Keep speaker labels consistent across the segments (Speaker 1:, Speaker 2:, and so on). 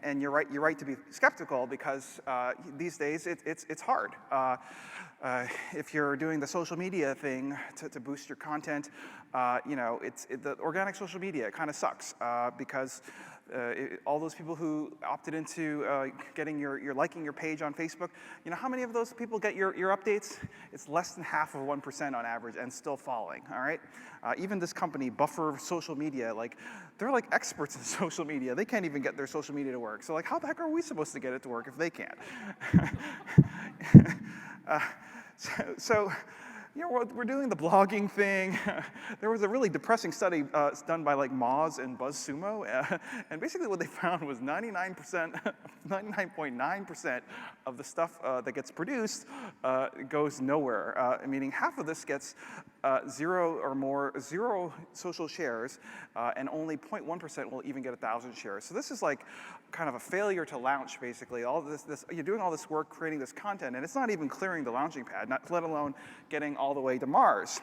Speaker 1: and you're right to be skeptical because these days it's hard. If you're doing the social media thing to boost your content, the organic social media, it kind of sucks because all those people who opted into getting your liking your page on Facebook, how many of those people get your updates? It's less than half of 1% on average, and still falling. All right. Even this company, Buffer Social Media, they're like experts in social media. They can't even get their social media to work. So how the heck are we supposed to get it to work if they can't? So we're doing the blogging thing. There was a really depressing study done by Moz and BuzzSumo, and basically what they found was 99.9% of the stuff that gets produced goes nowhere, meaning half of this gets zero social shares, and only 0.1% will even get 1,000 shares. So this is kind of a failure to launch, basically. All this you're doing all this work creating this content, and it's not even clearing the launching pad, let alone getting all the way to Mars.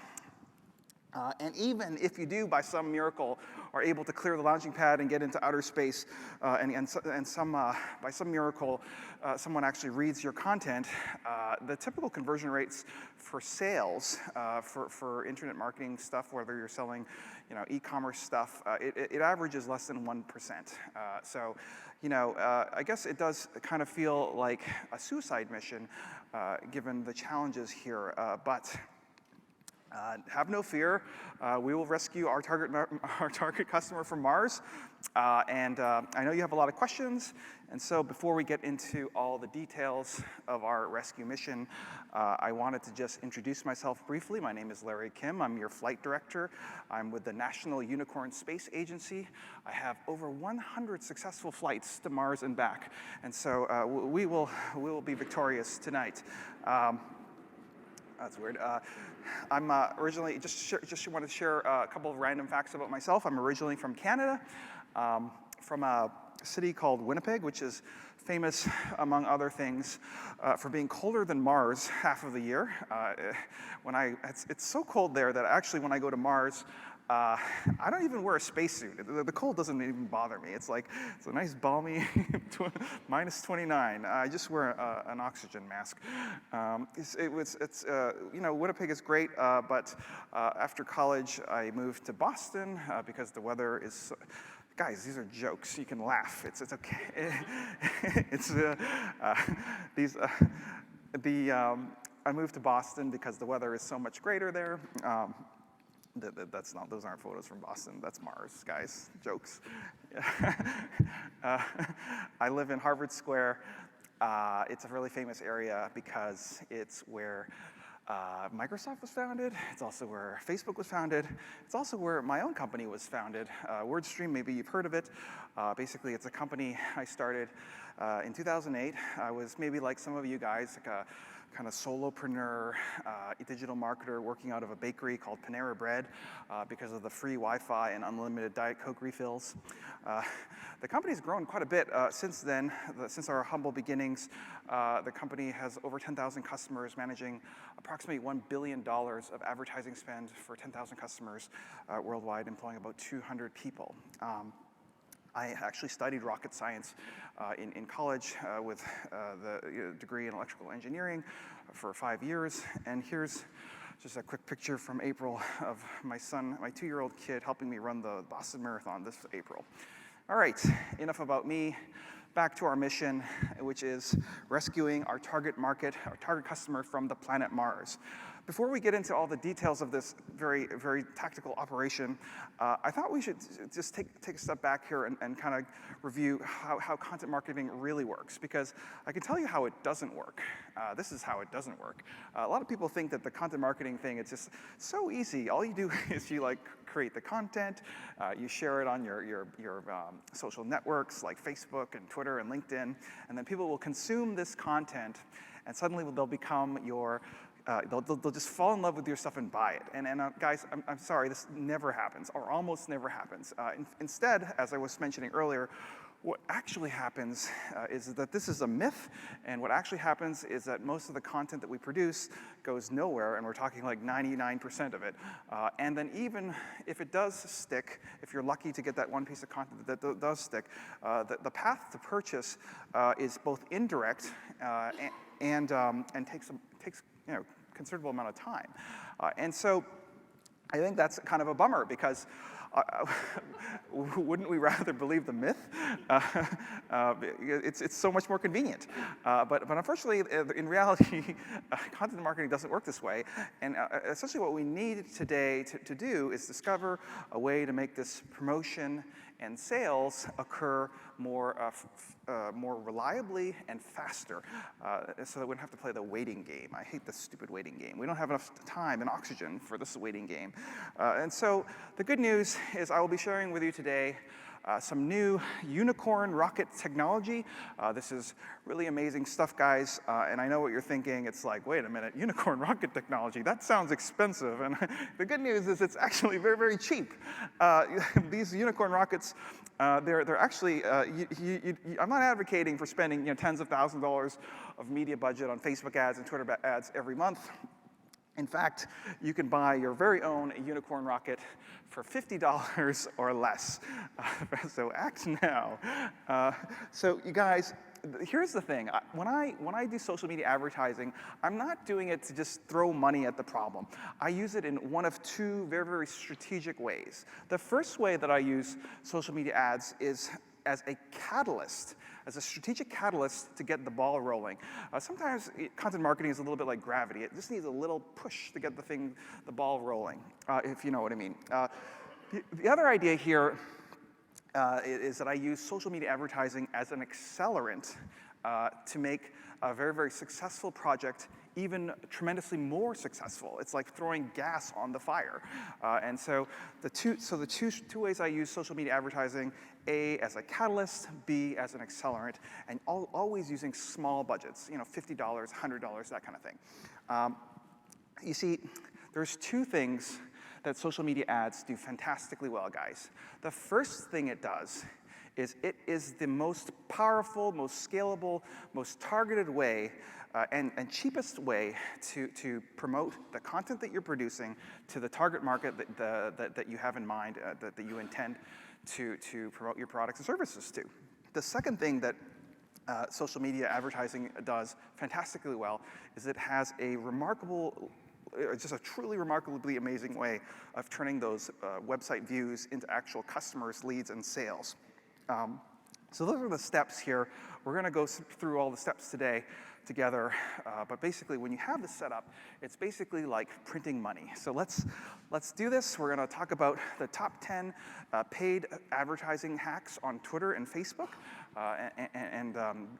Speaker 1: And even if you do, by some miracle, are able to clear the launching pad and get into outer space, by some miracle, someone actually reads your content, the typical conversion rates for sales, for internet marketing stuff, whether you're selling, e-commerce stuff, it averages less than 1%. I guess it does kind of feel like a suicide mission, given the challenges here, but. Have no fear. We will rescue our target customer from Mars. And I know you have a lot of questions. And so before we get into all the details of our rescue mission, I wanted to just introduce myself briefly. My name is Larry Kim. I'm your flight director. I'm with the National Unicorn Space Agency. I have over 100 successful flights to Mars and back. And so we will be victorious tonight. That's weird. I'm originally, just want to share a couple of random facts about myself. I'm originally from Canada, from a city called Winnipeg, which is famous, among other things, for being colder than Mars half of the year. It's so cold there that actually when I go to Mars, I don't even wear a spacesuit. The cold doesn't even bother me. It's a nice balmy minus 29. I just wear an oxygen mask. Winnipeg is great, but after college I moved to Boston because the weather is. Guys, these are jokes. You can laugh. It's okay. I moved to Boston because the weather is so much greater there. Those aren't photos from Boston. That's Mars, guys. Jokes. I live in Harvard Square. It's a really famous area because it's where Microsoft was founded. It's also where Facebook was founded. It's also where my own company was founded. WordStream, maybe you've heard of it. Basically, it's a company I started in 2008. I was maybe like some of you guys, like a kind of solopreneur, digital marketer working out of a bakery called Panera Bread because of the free Wi-Fi and unlimited Diet Coke refills. The company's grown quite a bit since then. Since our humble beginnings, the company has over 10,000 customers, managing approximately $1 billion of advertising spend for 10,000 customers worldwide, employing about 200 people. I actually studied rocket science in college with the degree in electrical engineering for 5 years. And here's just a quick picture from April of my son, my 2-year-old kid, helping me run the Boston Marathon this April. All right, enough about me. Back to our mission, which is rescuing our target market, our target customer from the planet Mars. Before we get into all the details of this very, very tactical operation, I thought we should just take a step back here and kind of review how content marketing really works, because I can tell you how it doesn't work. This is how it doesn't work. A lot of people think that the content marketing thing is just so easy. All you do is you create the content, you share it on your social networks like Facebook and Twitter and LinkedIn, and then people will consume this content, and suddenly they'll become your they'll just fall in love with your stuff and buy it. And guys, I'm sorry, this never happens, or almost never happens. Instead, as I was mentioning earlier, What actually happens is that this is a myth, and what actually happens is that most of the content that we produce goes nowhere, and we're talking like 99% of it. And then even if it does stick, if you're lucky to get that one piece of content that does stick, the path to purchase is both indirect and takes considerable amount of time. And so I think that's kind of a bummer, because wouldn't we rather believe the myth? It's so much more convenient. But unfortunately, in reality, content marketing doesn't work this way. And essentially what we need today to do is discover a way to make this promotion and sales occur more reliably and faster, so that we don't have to play the waiting game. I hate this stupid waiting game. We don't have enough time and oxygen for this waiting game. And so the good news is I will be sharing with you today some new unicorn rocket technology. This is really amazing stuff, guys. And I know what you're thinking. It's like, wait a minute, unicorn rocket technology, that sounds expensive. And the good news is it's actually very, very cheap. These unicorn rockets, they're actually, I'm not advocating for spending tens of thousands of dollars of media budget on Facebook ads and Twitter ads every month. In fact, you can buy your very own unicorn rocket for $50 or less. So act now. So you guys, here's the thing. When I do social media advertising, I'm not doing it to just throw money at the problem. I use it in one of two very, very strategic ways. The first way that I use social media ads is as a catalyst, as a strategic catalyst to get the ball rolling. Sometimes content marketing is a little bit like gravity. It just needs a little push to get the ball rolling, if you know what I mean. The other idea here is that I use social media advertising as an accelerant to make a very, very successful project even tremendously more successful. It's like throwing gas on the fire. And so the two ways I use social media advertising, A, as a catalyst, B, as an accelerant, and always using small budgets, $50, $100, that kind of thing. You see, there's two things that social media ads do fantastically well, guys. The first thing it does is it is the most powerful, most scalable, most targeted way and cheapest way to promote the content that you're producing to the target market that you have in mind, that you intend to promote your products and services to. The second thing that social media advertising does fantastically well is it has a just a truly remarkably amazing way of turning those website views into actual customers, leads, and sales. So those are the steps here. We're going to go through all the steps today together, but basically when you have this set up, it's basically like printing money. So let's do this. We're going to talk about the top 10 paid advertising hacks on Twitter and Facebook,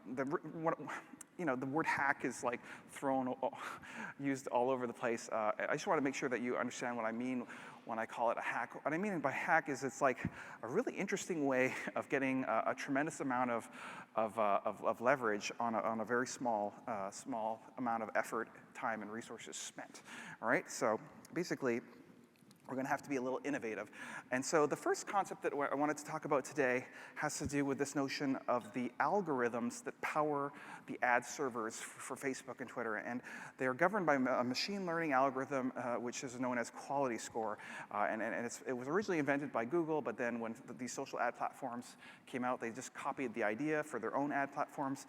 Speaker 1: the word hack is like used all over the place. I just want to make sure that you understand what I mean when I call it a hack. What I mean by hack is it's like a really interesting way of getting a tremendous amount of leverage on a very small amount of effort, time, and resources spent. All right, so basically, we're going to have to be a little innovative. And so the first concept that I wanted to talk about today has to do with this notion of the algorithms that power the ad servers for Facebook and Twitter. And they are governed by a machine learning algorithm, which is known as quality score. And it was originally invented by Google, but then when these social ad platforms came out, they just copied the idea for their own ad platforms.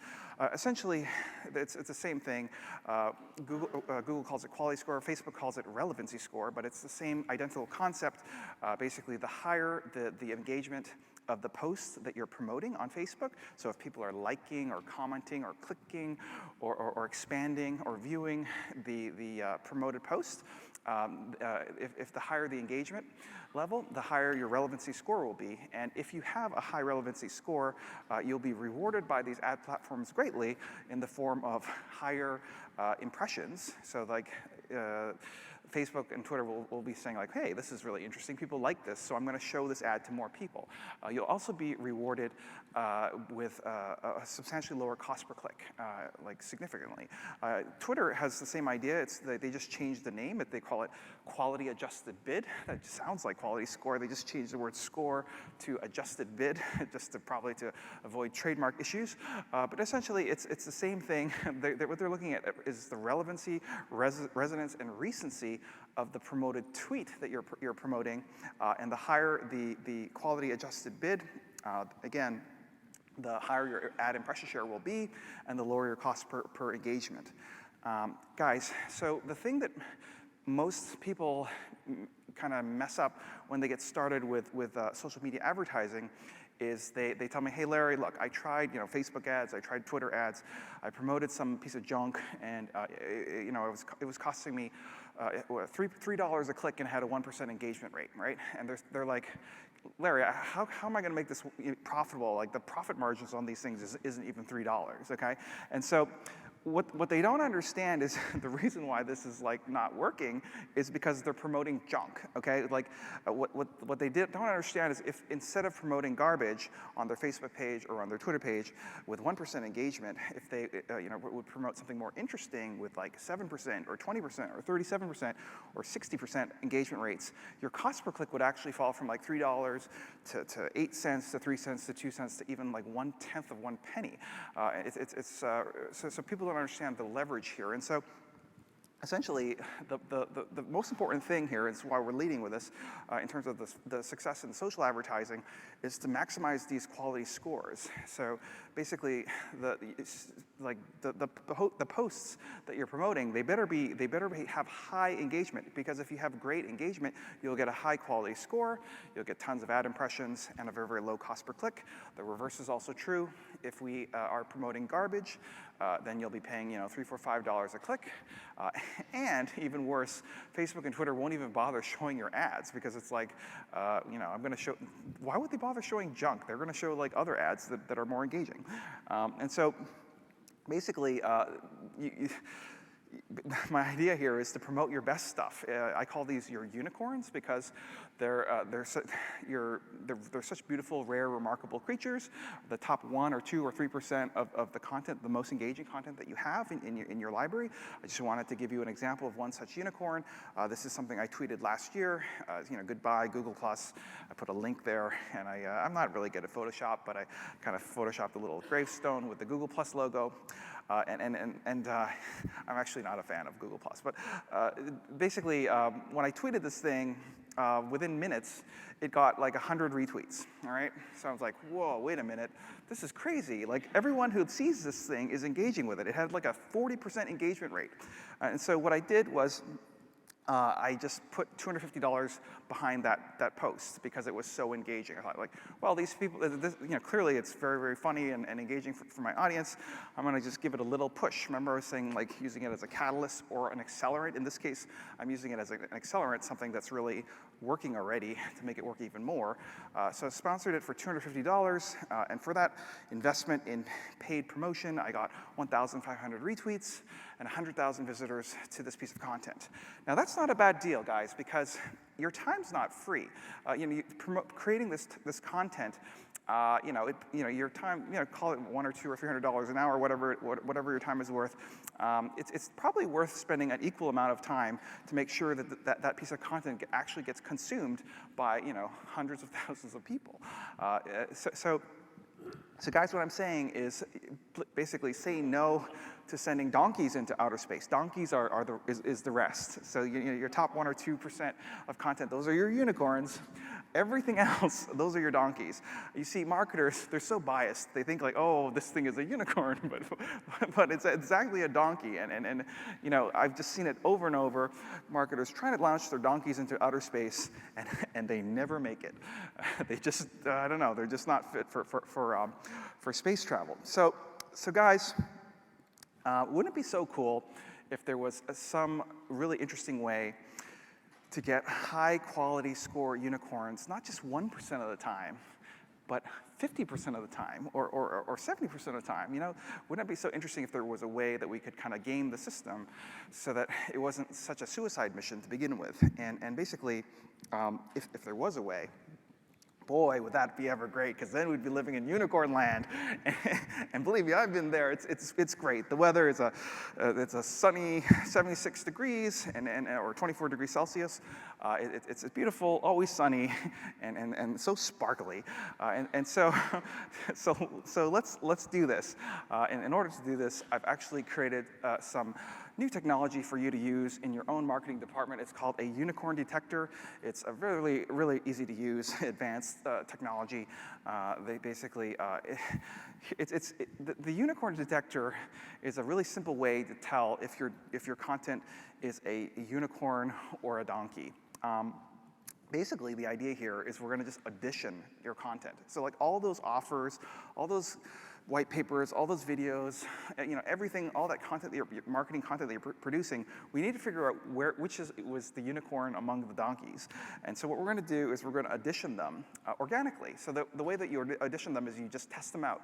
Speaker 1: Essentially, it's the same thing. Google calls it quality score, Facebook calls it relevancy score, but it's the same identical concept. Basically, the higher the engagement of the posts that you're promoting on Facebook, so if people are liking or commenting or clicking or expanding or viewing the promoted post, if the higher the engagement level, the higher your relevancy score will be. And if you have a high relevancy score, you'll be rewarded by these ad platforms greatly in the form of higher impressions. So like Facebook and Twitter will be saying like, hey, this is really interesting. People like this, so I'm going to show this ad to more people. You'll also be rewarded with a substantially lower cost per click, like significantly. Twitter has the same idea. They just changed the name. They call it quality adjusted bid. That just sounds like quality score. They just changed the word score to adjusted bid, just to probably to avoid trademark issues. But essentially, it's the same thing. What they're looking at is the relevancy, resonance, and recency of the promoted tweet that you're promoting, and the higher the quality adjusted bid, again, the higher your ad impression share will be, and the lower your cost per engagement. Guys, so the thing that most people kind of mess up when they get started with social media advertising is they tell me, hey Larry, look, I tried Facebook ads, I tried Twitter ads, I promoted some piece of junk, and it was costing me $3 a click and had a 1% engagement rate, right? And they're like, Larry, how am I going to make this profitable? Like the profit margins on these things isn't even $3, okay? And so what they don't understand is the reason why this is like not working is because they're promoting junk, okay? Like what they don't understand is if instead of promoting garbage on their Facebook page or on their Twitter page with 1% engagement, if they would promote something more interesting with like 7% or 20% or 37% or 60% engagement rates, your cost per click would actually fall from like $3 to 8 cents to 3 cents to 2 cents to even like 1/10 of 1 penny. So people don't understand the leverage here. And so essentially, the most important thing here is why we're leading with this in terms of the success in social advertising is to maximize these quality scores. So basically, the posts that you're promoting, they better have high engagement, because if you have great engagement, you'll get a high quality score, you'll get tons of ad impressions, and a very, very low cost per click. The reverse is also true. If we are promoting garbage, then you'll be paying $3, $4, $5 a click. And even worse, Facebook and Twitter won't even bother showing your ads, because it's like, I'm going to show. Why would they bother showing junk? They're going to show like other ads that are more engaging. And so, basically, my idea here is to promote your best stuff. I call these your unicorns, because they're such beautiful, rare, remarkable creatures. The top 1 or 2 or 3% of the content, the most engaging content that you have in your library. I just wanted to give you an example of one such unicorn. This is something I tweeted last year. Goodbye Google+. I put a link there, and I'm not really good at Photoshop, but I kind of photoshopped a little gravestone with the Google+ logo. And I'm actually not a fan of Google+. But basically, when I tweeted this thing, within minutes, it got like 100 retweets, all right? So I was like, whoa, wait a minute. This is crazy. Like, everyone who sees this thing is engaging with it. It had like a 40% engagement rate. And so what I did was I just put $250 behind that post, because it was so engaging. I thought, like, well, these people, clearly it's very, very funny and engaging for my audience. I'm going to just give it a little push. Remember, I was saying like using it as a catalyst or an accelerant. In this case, I'm using it as an accelerant, something that's really working already, to make it work even more. So I sponsored it for $250, and for that investment in paid promotion, I got 1,500 retweets and 100,000 visitors to this piece of content. Now that's not a bad deal, guys, because your time's not free. Creating this content, your time, call it $1 or $2 or $300 an hour, whatever your time is worth. It's probably worth spending an equal amount of time to make sure that piece of content actually gets consumed by hundreds of thousands of people. So guys, what I'm saying is basically say no to sending donkeys into outer space. Donkeys is the rest. So your top 1 or 2% of content, those are your unicorns. Everything else, those are your donkeys. You see, marketers, they're so biased. They think like, oh, this thing is a unicorn, but it's exactly a donkey. And I've just seen it over and over. Marketers trying to launch their donkeys into outer space, and they never make it. They just, I don't know, they're just not fit for space travel. So guys, wouldn't it be so cool if there was some really interesting way to get high quality score unicorns, not just 1% of the time, But 50% of the time, or 70% of the time, wouldn't it be so interesting if there was a way that we could kind of game the system so that it wasn't such a suicide mission to begin with? And basically, if there was a way, boy, would that be ever great, because then we'd be living in unicorn land. And believe me, I've been there. It's great. The weather is it's a sunny 76 degrees or 24 degrees Celsius. It's beautiful, always sunny, and so sparkly. So let's do this. And in order to do this, I've actually created some new technology for you to use in your own marketing department. It's called a unicorn detector. It's a really, really easy to use, advanced technology. They basically, the unicorn detector is a really simple way to tell if your content is a unicorn or a donkey. Basically, the idea here is we're going to just addition your content. So like all those offers, all those white papers, all those videos, everything, all that content, your marketing content that you're producing, we need to figure out which was the unicorn among the donkeys. And so what we're going to do is we're going to addition them organically. So the way that you addition them is you just test them out.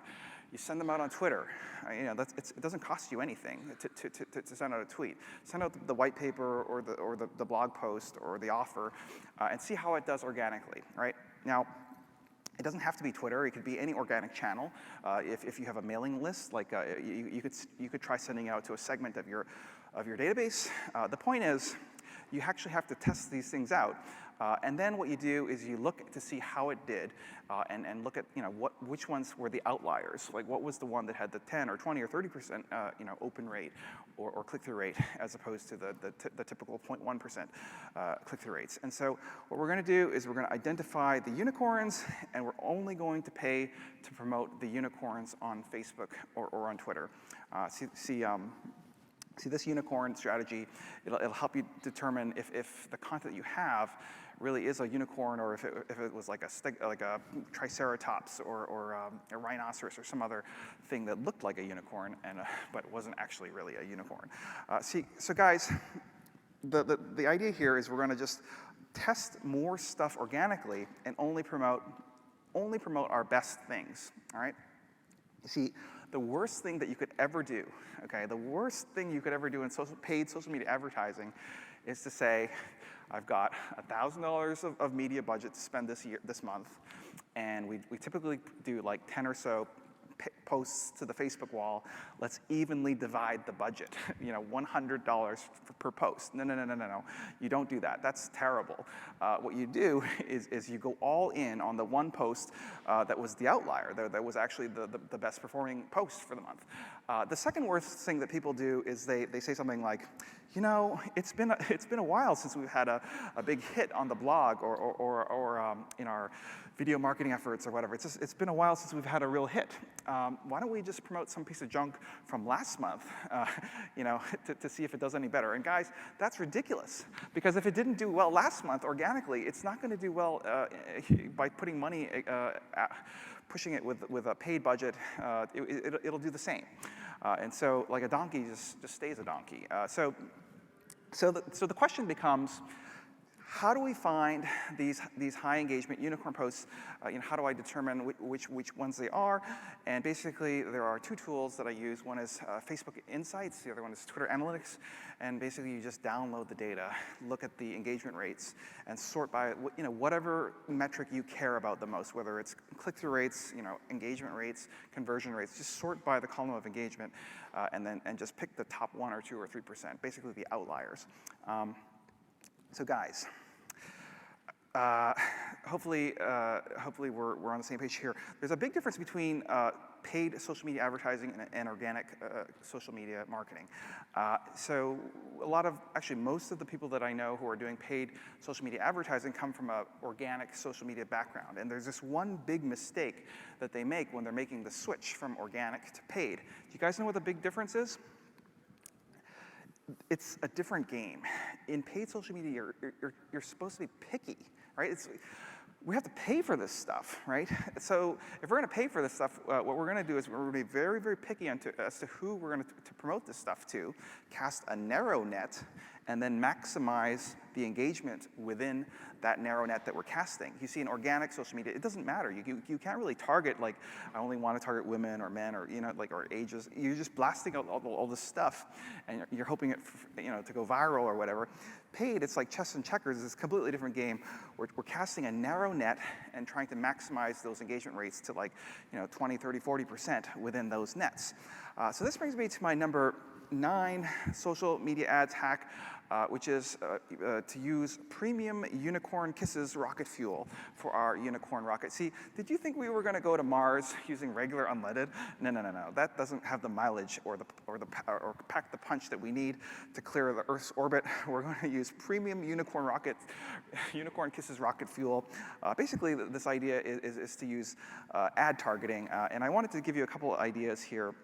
Speaker 1: You send them out on Twitter. It doesn't cost you anything to send out a tweet. Send out the white paper or the blog post or the offer and see how it does organically, right? Now, it doesn't have to be Twitter. It could be any organic channel. If you have a mailing list, like you could try sending out to a segment of your database. The point is, you actually have to test these things out. And then what you do is you look to see how it did, and look at which ones were the outliers. Like what was the one that had the 10 or 20 or 30% open rate or click-through rate, as opposed to the typical 0.1% click-through rates. And so what we're going to do is we're going to identify the unicorns, and we're only going to pay to promote the unicorns on Facebook or on Twitter. See this unicorn strategy, it'll help you determine if the content you have really is a unicorn, or if it was like a triceratops or a rhinoceros or some other thing that looked like a unicorn, but wasn't actually really a unicorn. So guys, the idea here is we're going to just test more stuff organically and only promote our best things. All right. You see, the worst thing that you could ever do, okay, the worst thing you could ever do in paid social media advertising is to say, I've got $1,000 of media budget to spend this month, and we typically do like 10 or so posts to the Facebook wall. Let's evenly divide the budget, $100 per post. No. You don't do that. That's terrible. What you do is you go all in on the one post that was the outlier, that was actually the best performing post for the month. The second worst thing that people do is they say something like, it's been a while since we've had a big hit on the blog or in our video marketing efforts or whatever. It's been a while since we've had a real hit. Why don't we just promote some piece of junk from last month, to see if it does any better? And guys, that's ridiculous, because if it didn't do well last month organically, it's not going to do well by putting money, pushing it with a paid budget. It'll do the same. And so, like a donkey just stays a donkey. So the question becomes, how do we find these high engagement unicorn posts? How do I determine which ones they are? And basically, there are two tools that I use. One is Facebook Insights. The other one is Twitter Analytics. And basically, you just download the data, look at the engagement rates, and sort by whatever metric you care about the most, whether it's click-through rates, engagement rates, conversion rates. Just sort by the column of engagement, and just pick the top 1 or 2 or 3%, basically the outliers. So guys, hopefully we're on the same page here. There's a big difference between paid social media advertising and organic social media marketing. So most of the people that I know who are doing paid social media advertising come from an organic social media background. And there's this one big mistake that they make when they're making the switch from organic to paid. Do you guys know what the big difference is? It's a different game. In paid social media, you're supposed to be picky, right? We have to pay for this stuff, right? So if we're going to pay for this stuff, what we're going to do is we're going to be very, very picky as to who we're going to promote this stuff to, cast a narrow net, and then maximize the engagement within that narrow net that we're casting. You see, in organic social media, it doesn't matter. You can't really target, like, I only want to target women or men or, or ages. You're just blasting out all this stuff, and you're hoping it, to go viral or whatever. Paid, it's like chess and checkers. It's a completely different game. We're casting a narrow net and trying to maximize those engagement rates to 20, 30, 40% within those nets. So this brings me to my number 9 social media ads hack, which is to use premium Unicorn Kisses rocket fuel for our unicorn rocket. See, did you think we were going to go to Mars using regular unleaded? No. That doesn't have the mileage or pack the punch that we need to clear the Earth's orbit. We're going to use premium Unicorn Kisses rocket fuel. Basically, this idea is to use ad targeting, and I wanted to give you a couple of ideas here.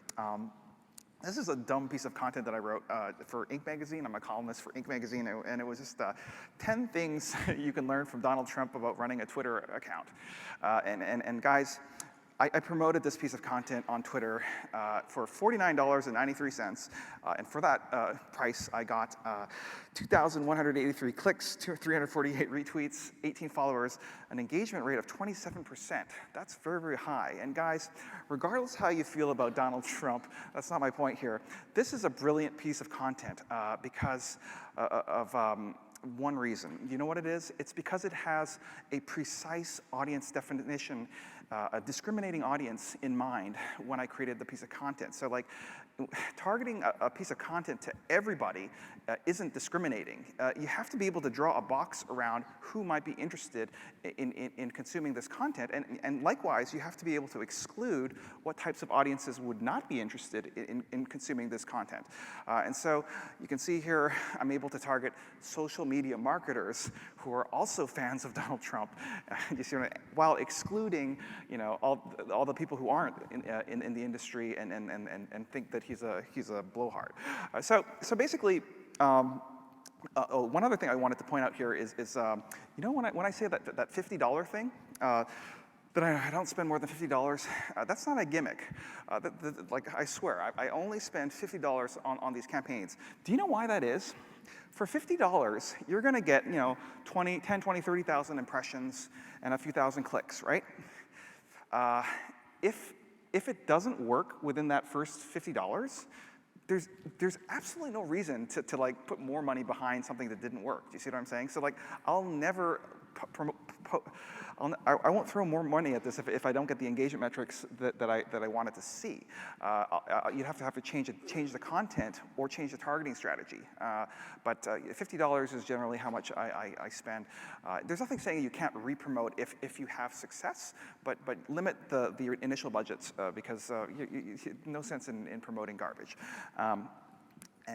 Speaker 1: This is a dumb piece of content that I wrote for Inc. magazine. I'm a columnist for Inc. magazine, and it was just 10 things you can learn from Donald Trump about running a Twitter account. And guys, I promoted this piece of content on Twitter for $49.93, and for that price, I got 2,183 clicks, 348 retweets, 18 followers, an engagement rate of 27%. That's very, very high. And guys, regardless how you feel about Donald Trump, that's not my point here. This is a brilliant piece of content because of one reason. You know what it is? It's because it has a precise audience definition, a discriminating audience in mind when I created the piece of content. So like targeting a piece of content to everybody isn't discriminating. You have to be able to draw a box around who might be interested in consuming this content. And likewise, you have to be able to exclude what types of audiences would not be interested in consuming this content. And so you can see here, I'm able to target social media marketers who are also fans of Donald Trump, you see, while excluding all the people who aren't in the industry and think that he's a blowhard. So basically, one other thing I wanted to point out here is when I say that $50 thing, that I don't spend more than $50, that's not a gimmick. Like I swear, I only spend $50 on these campaigns. Do you know why that is? For $50, you're going to get 10, 20, 30,000 impressions and a few thousand clicks, right? If it doesn't work within that first $50, there's absolutely no reason to like put more money behind something that didn't work. Do you see what I'm saying? So like I'll never I won't throw more money at this if I don't get the engagement metrics that I wanted to see. You'd have to change the content or change the targeting strategy. But $50 is generally how much I spend. There's nothing saying you can't re-promote if you have success, but limit the initial budgets because no sense in promoting garbage.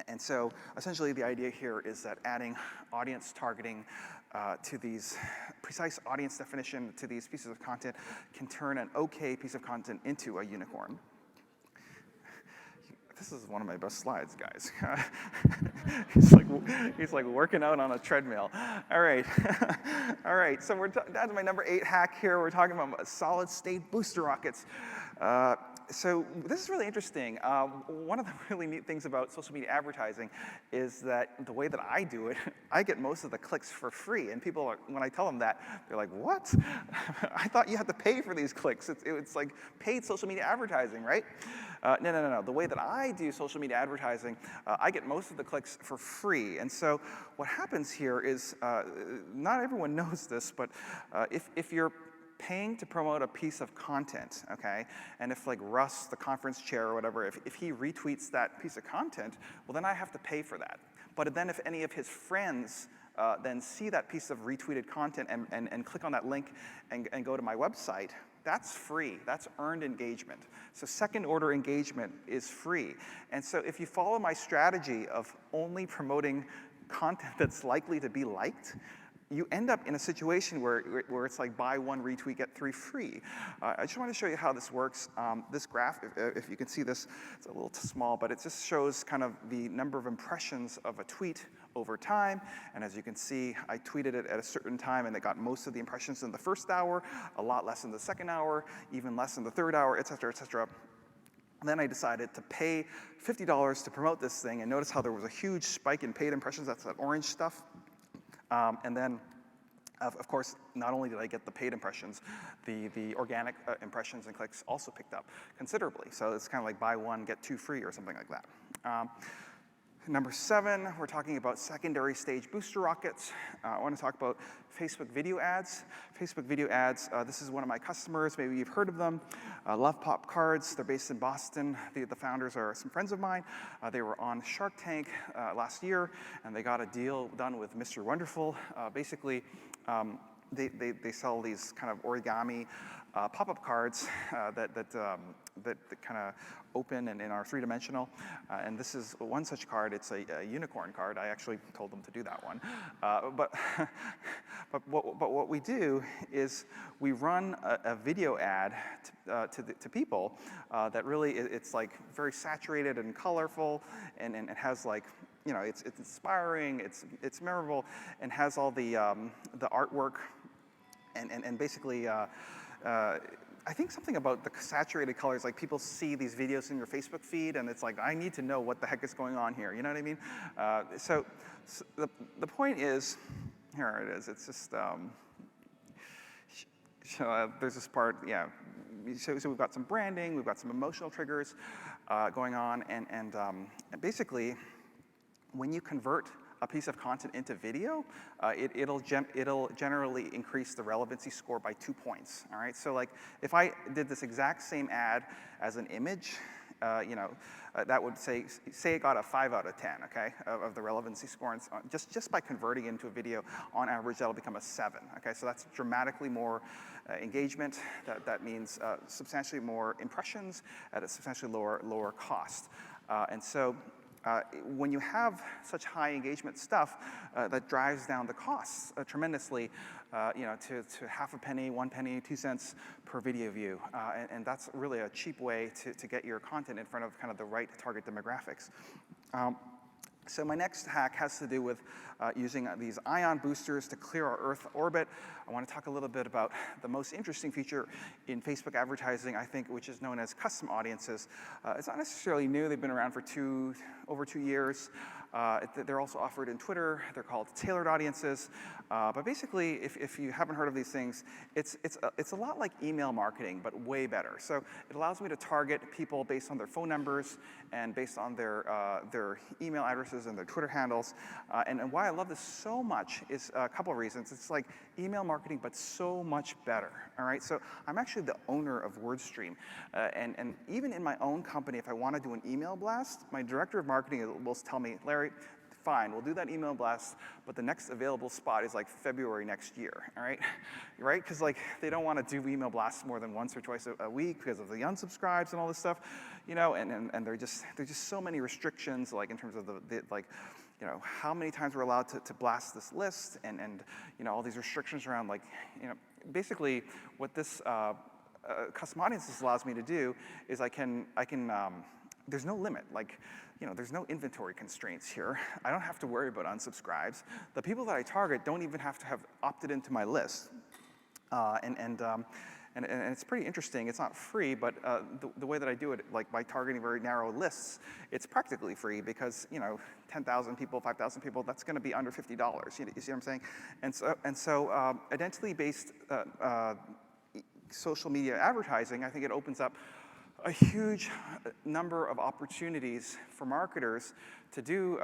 Speaker 1: And so essentially the idea here is that adding audience targeting to these precise audience definition to these pieces of content can turn an okay piece of content into a unicorn. This is one of my best slides, guys. he's like working out on a treadmill. All right, all right. So we're down to my number 8 hack here. We're talking about solid-state booster rockets. So this is really interesting. One of the really neat things about social media advertising is that the way that I do it, I get most of the clicks for free. And people, when I tell them that, they're like, what? I thought you had to pay for these clicks. It's like paid social media advertising, right? No. The way that I do social media advertising, I get most of the clicks for free. And so what happens here is, not everyone knows this, but if you're paying to promote a piece of content, okay? And if like Russ, the conference chair or whatever, if he retweets that piece of content, well then I have to pay for that. But then if any of his friends then see that piece of retweeted content and click on that link and go to my website, that's free. That's earned engagement. So second order engagement is free. And so if you follow my strategy of only promoting content that's likely to be liked, you end up in a situation where it's like buy one, retweet, get 3 free. I just want to show you how this works. This graph, if you can see this, it's a little too small, but it just shows kind of the number of impressions of a tweet over time. And as you can see, I tweeted it at a certain time and it got most of the impressions in the first hour, a lot less in the second hour, even less in the third hour, et cetera, et cetera. Then I decided to pay $50 to promote this thing, and notice how there was a huge spike in paid impressions. That's that orange stuff. And then, of course, not only did I get the paid impressions, the organic impressions and clicks also picked up considerably. So it's kind of like buy one, get two free or something like that. Number 7, we're talking about secondary stage booster rockets. I want to talk about Facebook video ads. Facebook video ads, this is one of my customers. Maybe you've heard of them. Love Pop Cards. They're based in Boston. The founders are some friends of mine. They were on Shark Tank last year, and they got a deal done with Mr. Wonderful. Basically, they sell these kind of origami pop-up cards that kind of open and are three-dimensional. And this is one such card. It's a unicorn card. I actually told them to do that one. But what we do is we run a video ad to people that really, it's like very saturated and colorful, and it has like, you know, it's inspiring, it's memorable, and has all the artwork, and basically, I think something about the saturated colors, like people see these videos in your Facebook feed, and it's like, I need to know what the heck is going on here. You know what I mean? So the point is, here it is. It's just, there's this part, yeah. So we've got some branding, we've got some emotional triggers going on, and basically, when you convert a piece of content into video, it'll generally increase the relevancy score by 2 points. All right, so like if I did this exact same ad as an image, that would say it got a 5 out of 10, okay, of the relevancy score, and just by converting into a video, on average, that'll become a 7. Okay, so that's dramatically more engagement. That means substantially more impressions at a substantially lower cost, and so. When you have such high engagement stuff, that drives down the costs tremendously, to half a penny, 1 penny, 2 cents per video view, and that's really a cheap way to get your content in front of kind of the right target demographics. So my next hack has to do with using these ion boosters to clear our Earth orbit. I want to talk a little bit about the most interesting feature in Facebook advertising, I think, which is known as custom audiences. It's not necessarily new. They've been around for over 2 years. They're also offered in Twitter. They're called tailored audiences. But basically, if you haven't heard of these things, it's a lot like email marketing, but way better. So it allows me to target people based on their phone numbers and based on their email addresses and their Twitter handles. And why I love this so much is a couple of reasons. It's like email marketing, but so much better. All right. So I'm actually the owner of WordStream, and even in my own company, if I want to do an email blast, my director of marketing will tell me, Larry, fine, we'll do that email blast, but the next available spot is like February next year, all right? Right? Because like they don't want to do email blasts more than once or twice a week because of the unsubscribes and all this stuff, and there's just so many restrictions, like in terms of how many times we're allowed to blast this list, and all these restrictions around, like, basically what this custom audiences allows me to do is I can there's no limit, like, there's no inventory constraints here. I don't have to worry about unsubscribes. The people that I target don't even have to have opted into my list. And it's pretty interesting. It's not free, but the way that I do it, like by targeting very narrow lists, it's practically free because 10,000 people, 5,000 people, that's going to be under $50. You see what I'm saying? And so identity-based social media advertising, I think it opens up a huge number of opportunities for marketers to do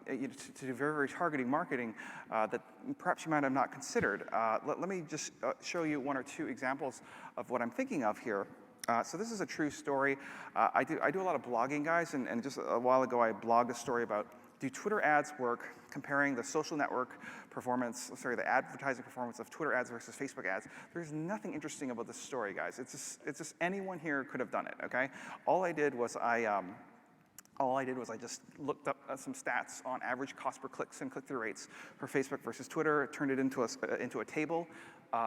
Speaker 1: very, very targeting marketing that perhaps you might have not considered. Let me just show you 1 or 2 examples of what I'm thinking of here. So this is a true story. I do a lot of blogging, guys, and just a while ago I blogged a story about, do Twitter ads work, comparing the social network the advertising performance of Twitter ads versus Facebook ads. There's nothing interesting about this story, guys. It's just anyone here could have done it, okay? All I did was I just looked up some stats on average cost per clicks and click-through rates for Facebook versus Twitter, turned it into a table,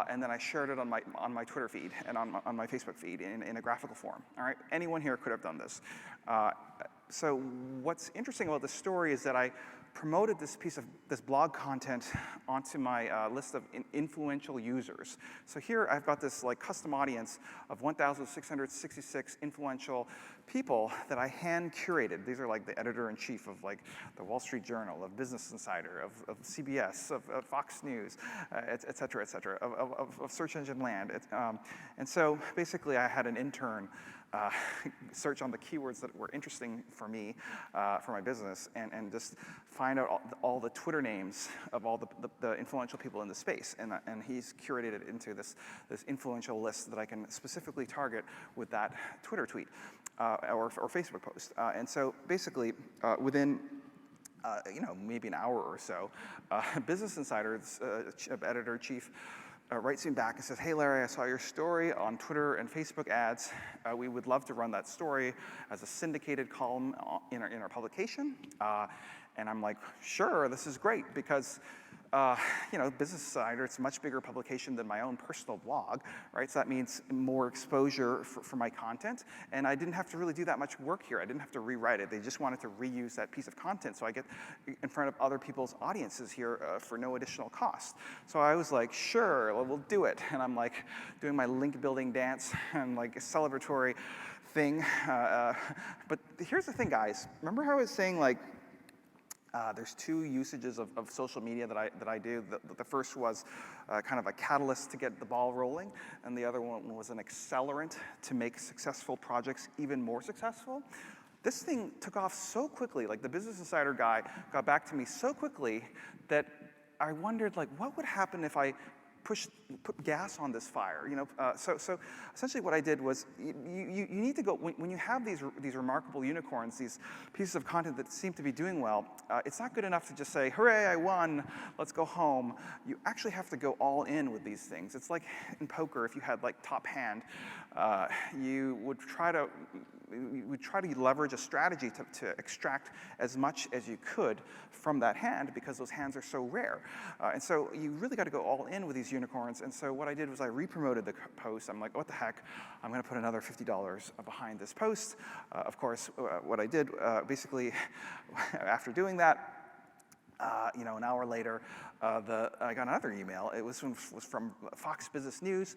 Speaker 1: and then I shared it on my Twitter feed and on my Facebook feed in a graphical form. All right, anyone here could have done this. So what's interesting about this story is that I promoted this blog content onto my list of influential users. So here I've got this like custom audience of 1,666 influential people that I hand curated. These are like the editor-in-chief of like the Wall Street Journal, of Business Insider, of CBS, of Fox News, et cetera, of search engine land. And so basically I had an intern search on the keywords that were interesting for me, for my business, and just find out all the Twitter names of all the influential people in the space. And he's curated it into this influential list that I can specifically target with that Twitter tweet or Facebook post. And so basically, within maybe an hour or so, Business Insider's editor-in-chief writes me back and says, "Hey Larry, I saw your story on Twitter and Facebook ads. We would love to run that story as a syndicated column in our publication." And I'm like, "Sure, this is great," because Business Insider, it's a much bigger publication than my own personal blog, right? So that means more exposure for my content. And I didn't have to really do that much work here. I didn't have to rewrite it. They just wanted to reuse that piece of content so I get in front of other people's audiences here for no additional cost. So I was like, sure, well, we'll do it. And I'm like doing my link building dance and like a celebratory thing. But here's the thing, guys. Remember how I was saying like, there's two usages of social media that I do. The first was kind of a catalyst to get the ball rolling, and the other one was an accelerant to make successful projects even more successful. This thing took off so quickly, like the Business Insider guy got back to me so quickly that I wondered, like, what would happen if I put gas on this fire, So essentially what I did was, you need to go, when you have these remarkable unicorns, these pieces of content that seem to be doing well, it's not good enough to just say, hooray, I won, let's go home. You actually have to go all in with these things. It's like in poker, if you had like top hand, you would try to leverage a strategy to extract as much as you could from that hand because those hands are so rare. And so you really got to go all in with these unicorns. And so what I did was I re-promoted the post. I'm like, what the heck? I'm going to put another $50 behind this post. Of course, what I did basically after doing that, an hour later, I got another email. It was from Fox Business News.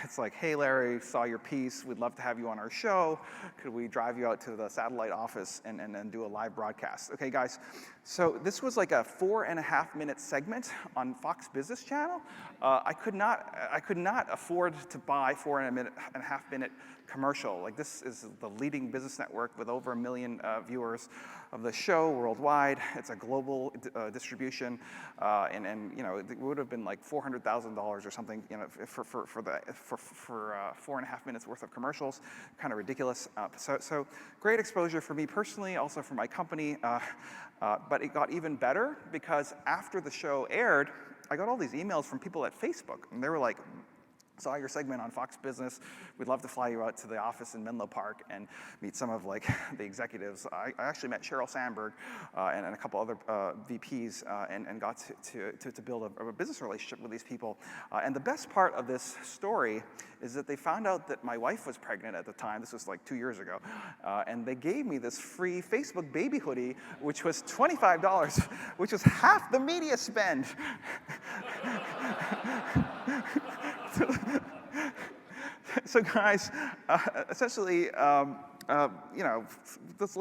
Speaker 1: It's like, hey, Larry, saw your piece. We'd love to have you on our show. Could we drive you out to the satellite office and do a live broadcast? Okay, guys. So this was like a 4.5-minute segment on Fox Business Channel. I could not afford to buy 4.5-minute commercial. Like, this is the leading business network with over 1 million viewers of the show worldwide. It's a global distribution, and it would have been like $400,000 or something, for 4.5 minutes worth of commercials. Kind of ridiculous. So great exposure for me personally, also for my company. But it got even better because after the show aired, I got all these emails from people at Facebook, and they were like, saw your segment on Fox Business. We'd love to fly you out to the office in Menlo Park and meet some of like the executives. I actually met Sheryl Sandberg and a couple other VPs and got to build a business relationship with these people. And the best part of this story is that they found out that my wife was pregnant at the time. This was like 2 years ago. And they gave me this free Facebook baby hoodie, which was $25, which was half the media spend. So guys, essentially, let's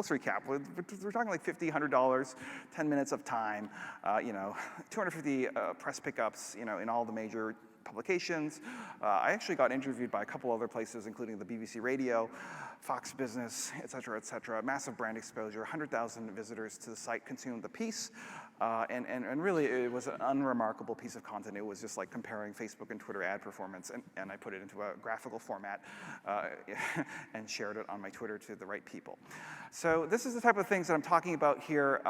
Speaker 1: recap. We're talking like $50, $100, 10 minutes of time, 250 press pickups, in all the major publications. I actually got interviewed by a couple other places, including the BBC Radio, Fox Business, et cetera, massive brand exposure, 100,000 visitors to the site consumed the piece, and really it was an unremarkable piece of content. It was just like comparing Facebook and Twitter ad performance, and I put it into a graphical format and shared it on my Twitter to the right people. So this is the type of things that I'm talking about here.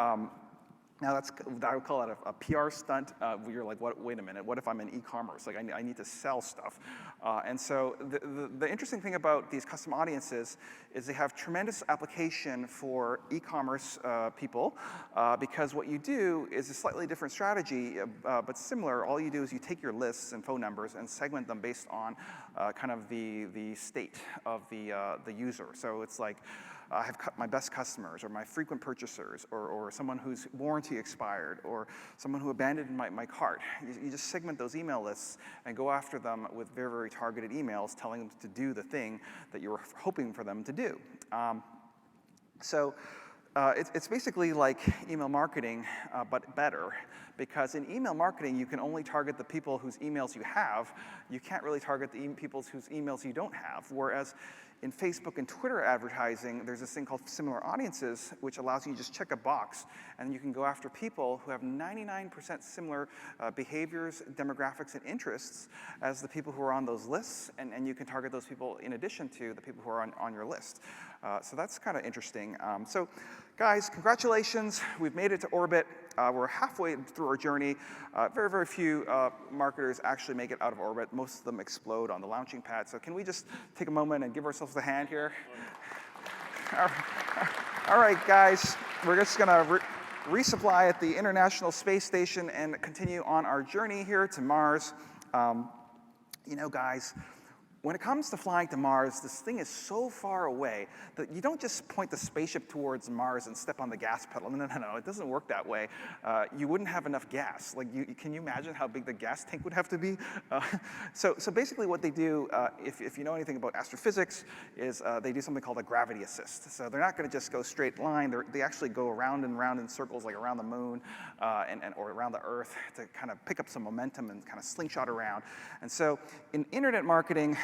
Speaker 1: Now I would call it a PR stunt. Where you're like, wait a minute, what if I'm in e-commerce? Like I need to sell stuff. And so the interesting thing about these custom audiences is they have tremendous application for e-commerce people because what you do is a slightly different strategy, but similar. All you do is you take your lists and phone numbers and segment them based on kind of the state of the user. So it's like, I have my best customers, or my frequent purchasers, or someone whose warranty expired, or someone who abandoned my cart. You just segment those email lists and go after them with very, very targeted emails telling them to do the thing that you were hoping for them to do. It's basically like email marketing, but better, because in email marketing, you can only target the people whose emails you have. You can't really target the people whose emails you don't have, whereas in Facebook and Twitter advertising, there's this thing called similar audiences, which allows you to just check a box, and you can go after people who have 99% similar behaviors, demographics, and interests as the people who are on those lists, and you can target those people in addition to the people who are on your list. So that's kind of interesting. So guys, congratulations. We've made it to orbit. We're halfway through our journey. Very, very few marketers actually make it out of orbit. Most of them explode on the launching pad. So can we just take a moment and give ourselves a hand here? All right, guys. We're just going to resupply at the International Space Station and continue on our journey here to Mars. You know, guys, when it comes to flying to Mars, this thing is so far away that you don't just point the spaceship towards Mars and step on the gas pedal. No, it doesn't work that way. You wouldn't have enough gas. Like, can you imagine how big the gas tank would have to be? So basically what they do, if you know anything about astrophysics, is they do something called a gravity assist. So they're not going to just go straight line. They actually go around and round in circles, like around the moon or around the Earth, to kind of pick up some momentum and kind of slingshot around. And so in internet marketing,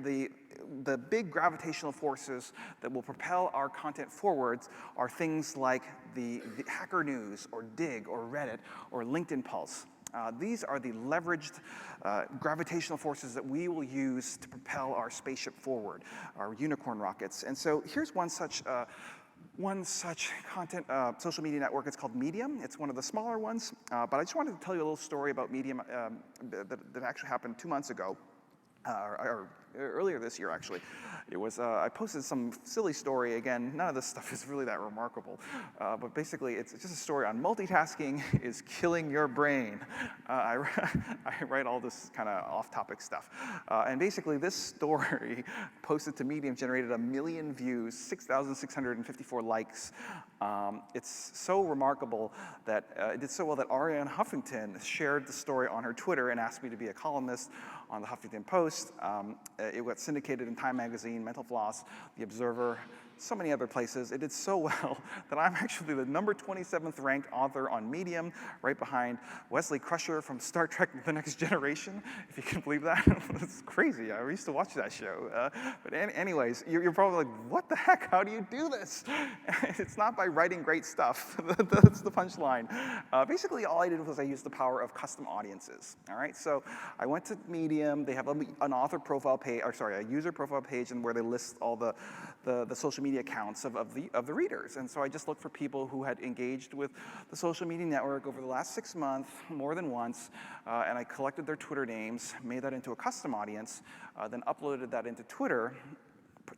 Speaker 1: the big gravitational forces that will propel our content forwards are things like the Hacker News, or Dig, or Reddit, or LinkedIn Pulse. These are the leveraged gravitational forces that we will use to propel our spaceship forward, our unicorn rockets. And so here's one such content social media network. It's called Medium. It's one of the smaller ones. But I just wanted to tell you a little story about Medium that actually happened 2 months ago. Or earlier this year, actually. It was, I posted some silly story. Again, none of this stuff is really that remarkable. But basically, it's just a story on multitasking is killing your brain. I write all this kind of off-topic stuff. And basically, this story posted to Medium generated 1 million views, 6,654 likes. It's so remarkable that it did so well that Ariane Huffington shared the story on her Twitter and asked me to be a columnist on the Huffington Post. It got syndicated in Time Magazine, Mental Floss, The Observer, so many other places. It did so well that I'm actually the number 27th ranked author on Medium, right behind Wesley Crusher from Star Trek The Next Generation, if you can believe that. It's crazy. I used to watch that show. But anyways, you're probably like, what the heck? How do you do this? It's not by writing great stuff. That's the punchline. Basically, all I did was I used the power of custom audiences. All right, so I went to Medium. They have an author profile page, or sorry, a user profile page, and where they list all the social media accounts of the readers. And so I just looked for people who had engaged with the social media network over the last 6 months, more than once, and I collected their Twitter names, made that into a custom audience, then uploaded that into Twitter,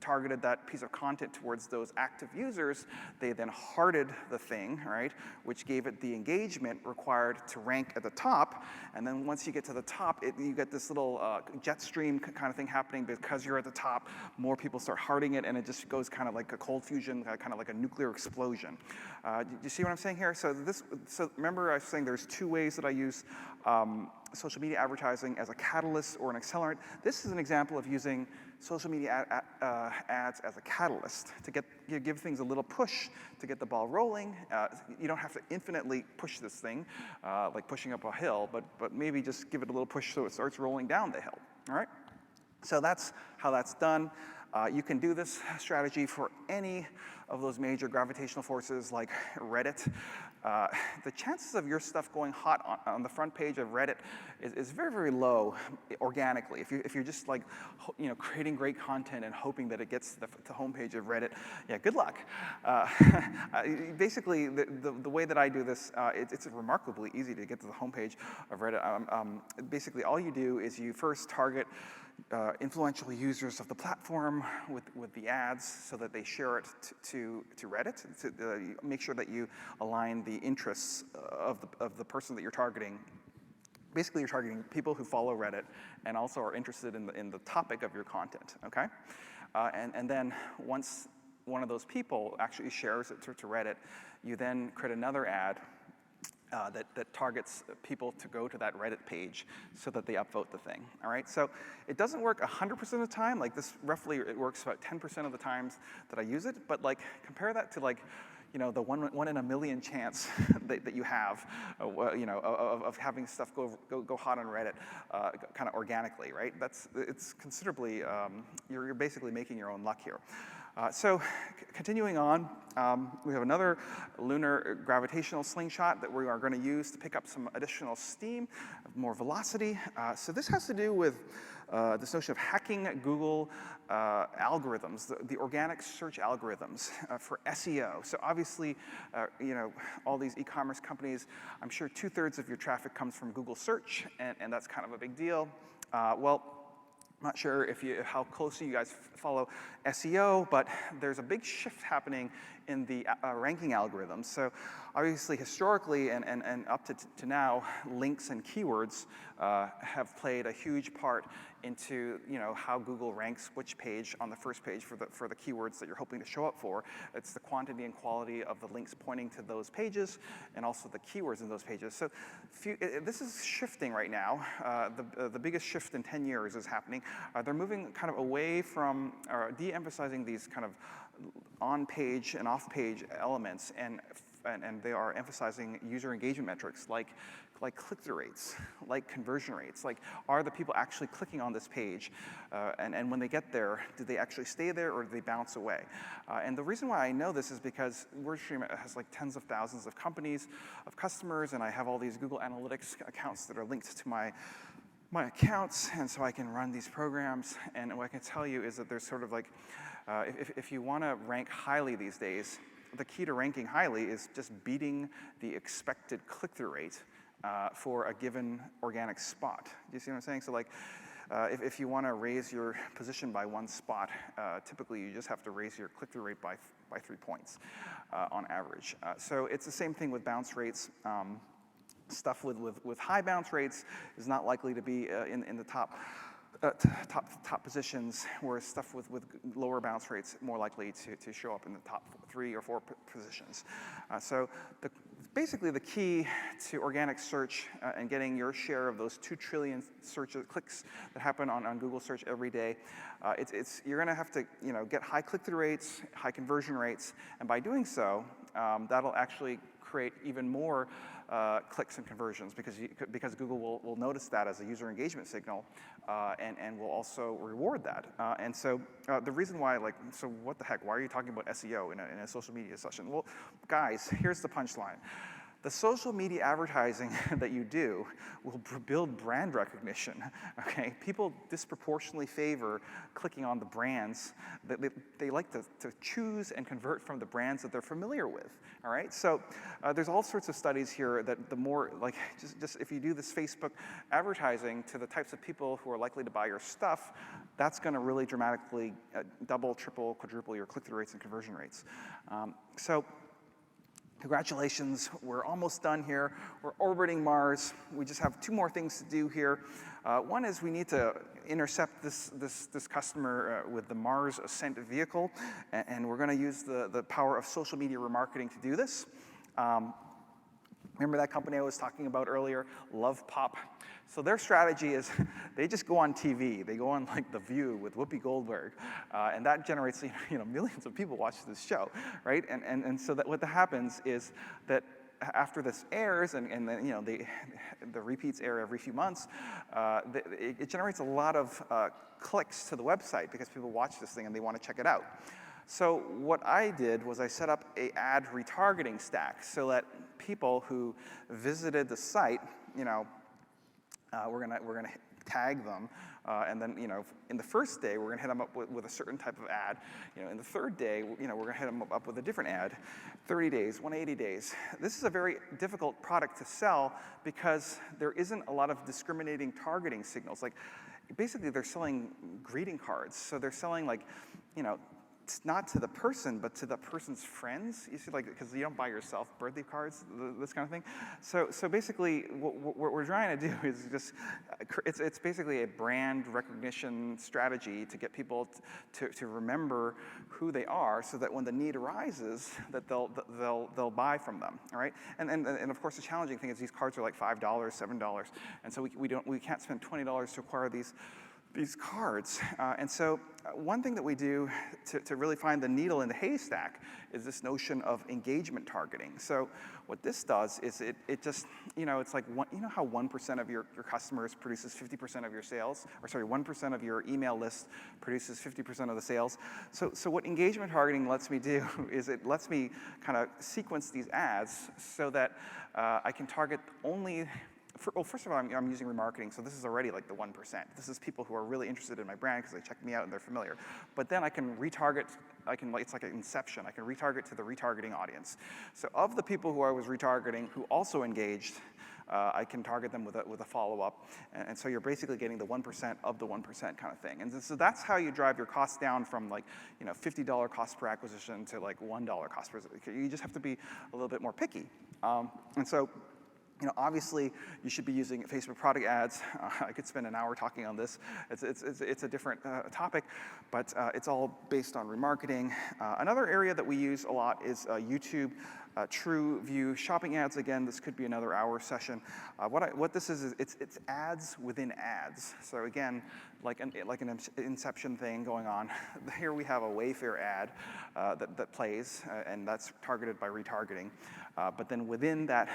Speaker 1: targeted that piece of content towards those active users. They then hearted the thing, right, which gave it the engagement required to rank at the top. And then once you get to the top, you get this little jet stream kind of thing happening because you're at the top. More people start hearting it, and it just goes kind of like a cold fusion, kind of like a nuclear explosion. Do you see what I'm saying here? So remember I was saying there's 2 ways that I use social media advertising as a catalyst or an accelerant. This is an example of using social media ads as a catalyst to give things a little push to get the ball rolling. You don't have to infinitely push this thing, like pushing up a hill, but maybe just give it a little push so it starts rolling down the hill, all right? So that's how that's done. You can do this strategy for any of those major gravitational forces like Reddit. The chances of your stuff going hot on the front page of Reddit is very, very low organically. If you're just like, creating great content and hoping that it gets to the homepage of Reddit, yeah, good luck. Basically, the way that I do this, it's remarkably easy to get to the homepage of Reddit. Basically, all you do is you first target influential users of the platform with the ads so that they share it to Reddit, to make sure that you align the interests of the person that you're targeting. Basically, you're targeting people who follow Reddit and also are interested in the topic of your content, okay? And then once one of those people actually shares it to Reddit, you then create another ad that targets people to go to that Reddit page so that they upvote the thing, all right? So it doesn't work 100% of the time. Like this, roughly, it works about 10% of the times that I use it, but like compare that to like, you know, the one in a million chance that you have, you know, of having stuff go hot on Reddit, kind of organically, right? It's considerably, you're basically making your own luck here. So continuing on, we have another lunar gravitational slingshot that we are going to use to pick up some additional steam, more velocity. So this has to do with this notion of hacking Google algorithms, the organic search algorithms for SEO. So obviously, you know, all these e-commerce companies, I'm sure 2/3 of your traffic comes from Google search, and that's kind of a big deal. Well, I'm not sure how closely you guys follow SEO, but there's a big shift happening in the ranking algorithms. So obviously, historically and up to now, links and keywords have played a huge part into, you know, how Google ranks which page on the first page for the keywords that you're hoping to show up for. It's the quantity and quality of the links pointing to those pages, and also the keywords in those pages. So this is shifting right now. The biggest shift in 10 years is happening. They're moving kind of away from, or de-emphasizing these kind of on-page and off-page elements, and they are emphasizing user engagement metrics like click-through rates, like conversion rates, like are the people actually clicking on this page, and when they get there, do they actually stay there or do they bounce away? And the reason why I know this is because WordStream has like tens of thousands of companies, of customers, and I have all these Google Analytics accounts that are linked to my accounts, and so I can run these programs. And what I can tell you is that there's sort of like, if you want to rank highly these days, the key to ranking highly is just beating the expected click-through rate for a given organic spot. Do you see what I'm saying? So like, if you want to raise your position by 1 spot, typically you just have to raise your click-through rate by 3 points on average. So it's the same thing with bounce rates. Stuff with high bounce rates is not likely to be in the top positions, whereas stuff with lower bounce rates more likely to show up in the top 3 or 4 positions. So basically the key to organic search and getting your share of those 2 trillion clicks that happen on Google search every day, you're going to have to, you know, get high click-through rates, high conversion rates, and by doing so, that'll actually create even more clicks and conversions because Google will notice that as a user engagement signal and will also reward that. And so the reason why, like, so what the heck, why are you talking about SEO in a social media session? Well, guys, here's the punchline. The social media advertising that you do will build brand recognition, okay? People disproportionately favor clicking on the brands that they like to choose and convert from the brands that they're familiar with, all right? So there's all sorts of studies here that the more, like, just if you do this Facebook advertising to the types of people who are likely to buy your stuff, that's gonna really dramatically double, triple, quadruple your click-through rates and conversion rates. So congratulations, we're almost done here. We're orbiting Mars. We just have 2 more things to do here. One is we need to intercept this customer with the Mars Ascent vehicle, and we're going to use the power of social media remarketing to do this. Remember that company I was talking about earlier, Love Pop? So their strategy is they just go on TV. They go on like The View with Whoopi Goldberg, and that generates, you know, millions of people watch this show, right? And so that what happens is that after this airs, and then, you know, the repeats air every few months, it generates a lot of clicks to the website because people watch this thing and they want to check it out. So what I did was I set up a ad retargeting stack so that people who visited the site, you know, we're gonna tag them, and then, you know, in the first day we're gonna hit them up with a certain type of ad. You know, in the third day, you know, we're gonna hit them up with a different ad. 30 days, 180 days. This is a very difficult product to sell because there isn't a lot of discriminating targeting signals. Like, basically, they're selling greeting cards. So they're selling, like, you know, it's not to the person, but to the person's friends. You see, like, because you don't buy yourself birthday cards, this kind of thing. So basically, what we're trying to do is just, it's basically a brand recognition strategy to get people to remember who they are, so that when the need arises, that they'll buy from them. All right, and of course the challenging thing is these cards are like $5, $7, and so we can't spend $20 to acquire these cards. And so one thing that we do to really find the needle in the haystack is this notion of engagement targeting. So what this does is it just, it's like, how 1% of your customers produces 50% of your sales, or sorry, 1% of your email list produces 50% of the sales. So what engagement targeting lets me do is it lets me kind of sequence these ads so that I can target only. Well, first of all, I'm using remarketing, so this is already like the 1%. This is people who are really interested in my brand because they checked me out and they're familiar. But then I can retarget, it's like an inception. I can retarget to the retargeting audience. So of the people who I was retargeting who also engaged, I can target them with a follow-up. And so you're basically getting the 1% of the 1% kind of thing. And so that's how you drive your costs down from like, $50 cost per acquisition to like $1 cost per acquisition. You just have to be a little bit more picky. And so, obviously, you should be using Facebook product ads. I could spend an hour talking on this. It's a different topic, but it's all based on remarketing. Another area that we use a lot is YouTube True View shopping ads. Again, this could be another hour session. What this is it's ads within ads. So again, like an Inception thing going on. Here we have a Wayfair ad that plays, and that's targeted by retargeting. But then within that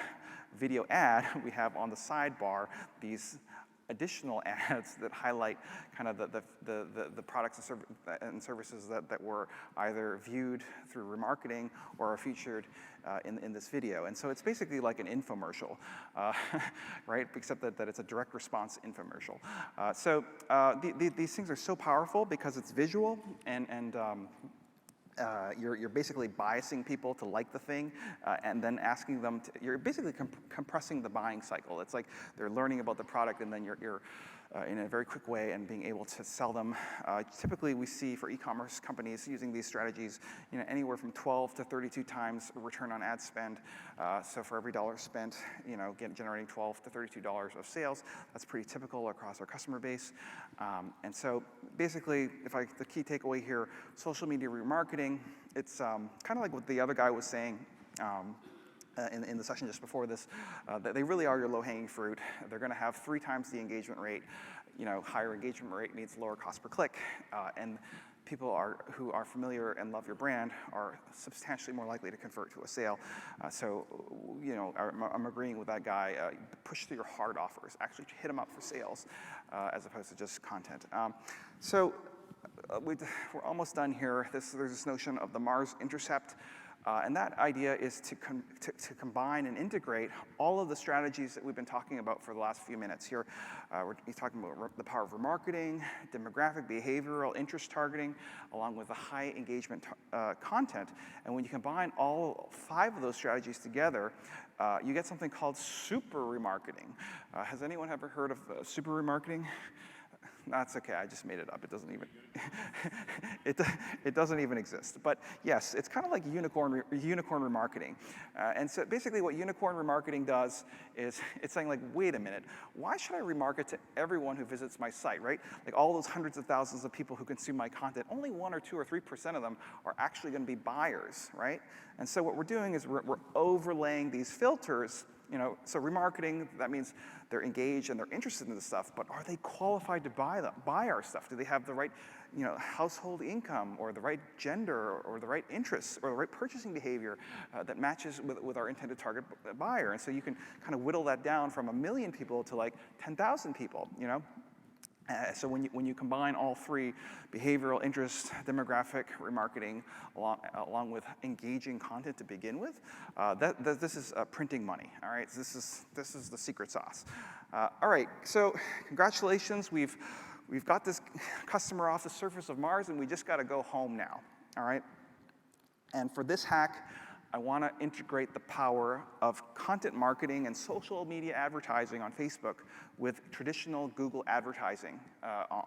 Speaker 1: video ad, we have on the sidebar these additional ads that highlight kind of the products and services that were either viewed through remarketing or are featured in this video. And so it's basically like an infomercial, right? Except that it's a direct response infomercial. So these things are so powerful because it's visual and you're basically biasing people to like the thing and then asking them to, you're basically compressing the buying cycle. It's like they're learning about the product and then you're in a very quick way and being able to sell them. Typically we see for e-commerce companies using these strategies, anywhere from 12 to 32 times return on ad spend. So for every dollar spent, generating $12 to $32 of sales. That's pretty typical across our customer base. And so basically, the key takeaway here, social media remarketing, it's kind of like what the other guy was saying in the session just before this, that they really are your low-hanging fruit. They're going to have 3 times the engagement rate. Higher engagement rate means lower cost per click, and people who are familiar and love your brand are substantially more likely to convert to a sale. So, I'm agreeing with that guy. Push through your hard offers. Actually hit them up for sales, as opposed to just content. We're almost done here. There's this notion of the Mars intercept. And that idea is to combine and integrate all of the strategies that we've been talking about for the last few minutes here. We're talking about the power of remarketing, demographic, behavioral, interest targeting, along with the high engagement content. And when you combine all 5 of those strategies together, you get something called super remarketing. Has anyone ever heard of super remarketing? That's okay, I just made it up. It doesn't even, it doesn't even exist. But yes, it's kind of like unicorn remarketing. And so basically what unicorn remarketing does is it's saying like, wait a minute, why should I remarket to everyone who visits my site, right? Like all those hundreds of thousands of people who consume my content, only 1 or 2 or 3% of them are actually gonna be buyers, right? And so what we're doing is we're overlaying these filters. So remarketing, that means they're engaged and they're interested in this stuff, but are they qualified to buy our stuff? Do they have the right, household income or the right gender or the right interests or the right purchasing behavior that matches with our intended target buyer? And so you can kind of whittle that down from 1 million people to like 10,000 people, So when you combine all 3, behavioral, interest, demographic, remarketing, along with engaging content to begin with, this is printing money. All right, so this is the secret sauce. All right, so congratulations, we've got this customer off the surface of Mars, and we just got to go home now. All right, and for this hack, I want to integrate the power of content marketing and social media advertising on Facebook with traditional Google advertising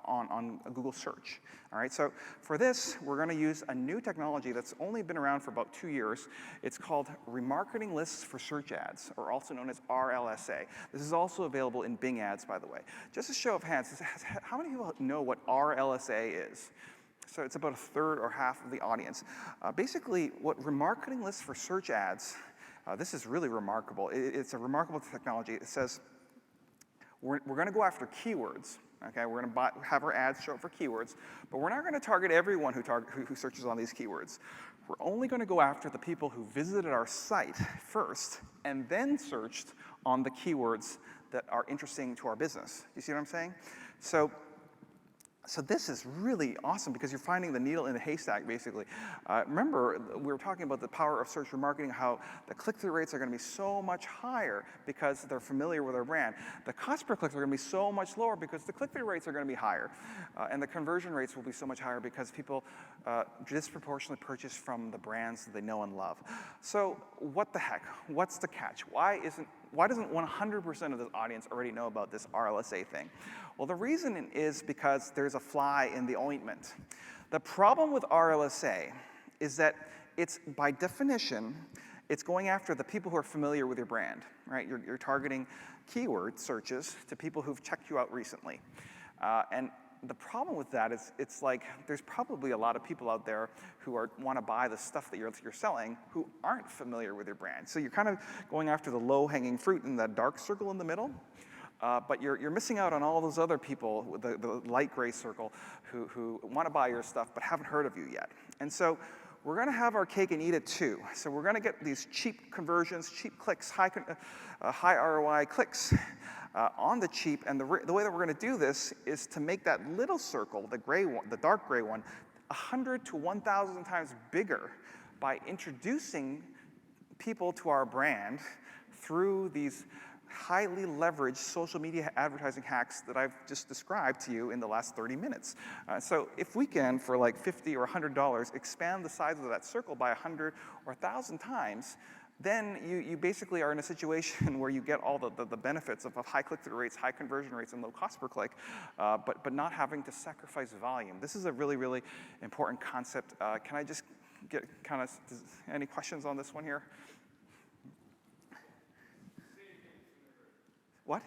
Speaker 1: on Google search. All right, so for this, we're going to use a new technology that's only been around for about 2 years. It's called remarketing lists for search ads, or also known as RLSA. This is also available in Bing ads, by the way. Just a show of hands, how many people know what RLSA is? So it's about a third or half of the audience. Basically, what remarketing lists for search ads, this is really remarkable. It's a remarkable technology. It says, we're going to go after keywords. Okay, we're going to have our ads show up for keywords, but we're not going to target everyone who searches on these keywords. We're only going to go after the people who visited our site first and then searched on the keywords that are interesting to our business. You see what I'm saying? So this is really awesome because you're finding the needle in the haystack, basically. Remember, we were talking about the power of search remarketing, how the click-through rates are going to be so much higher because they're familiar with our brand. The cost per click are going to be so much lower because the click-through rates are going to be higher. And the conversion rates will be so much higher because people disproportionately purchase from the brands that they know and love. So what the heck? What's the catch? Why doesn't 100% of the audience already know about this RLSA thing? Well, the reason is because there's a fly in the ointment. The problem with RLSA is that it's, by definition, it's going after the people who are familiar with your brand, right? You're targeting keyword searches to people who've checked you out recently. And the problem with that is it's like there's probably a lot of people out there who want to buy the stuff that you're selling who aren't familiar with your brand. So you're kind of going after the low-hanging fruit in that dark circle in the middle, but you're missing out on all those other people with the light gray circle who want to buy your stuff but haven't heard of you yet. And so we're going to have our cake and eat it too. So we're going to get these cheap conversions, cheap clicks, high ROI clicks on the cheap. And the way that we're going to do this is to make that little circle, the gray one, the dark gray one, 100 to 1,000 times bigger by introducing people to our brand through these highly leveraged social media advertising hacks that I've just described to you in the last 30 minutes. So if we can, for like $50 or $100, expand the size of that circle by 100 or 1,000 times, then you basically are in a situation where you get all the benefits of high click-through rates, high conversion rates, and low cost per click, but not having to sacrifice volume. This is a really, really important concept. Can I just get any questions on this one here? What?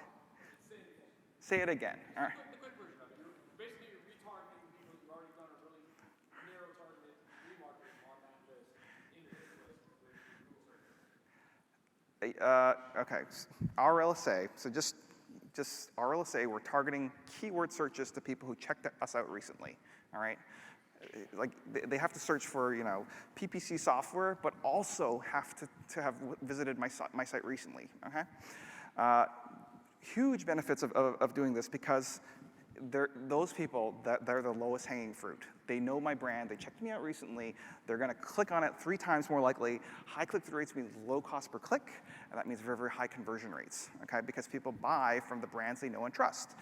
Speaker 1: Say it again. All right.
Speaker 2: The quick version of it. Basically, you're retargeting people you've already done a really narrow targeted remarketing on that list into this list with Google search.
Speaker 1: Okay, RLSA. So just RLSA, we're targeting keyword searches to people who checked us out recently. All right. Like they have to search for PPC software, but also have to have visited my site recently. Okay. Huge benefits of doing this because those people, they're the lowest hanging fruit. They know my brand, they checked me out recently, they're gonna click on it 3 times more likely. High click-through rates means low cost per click, and that means very, very high conversion rates, okay? Because people buy from the brands they know and trust.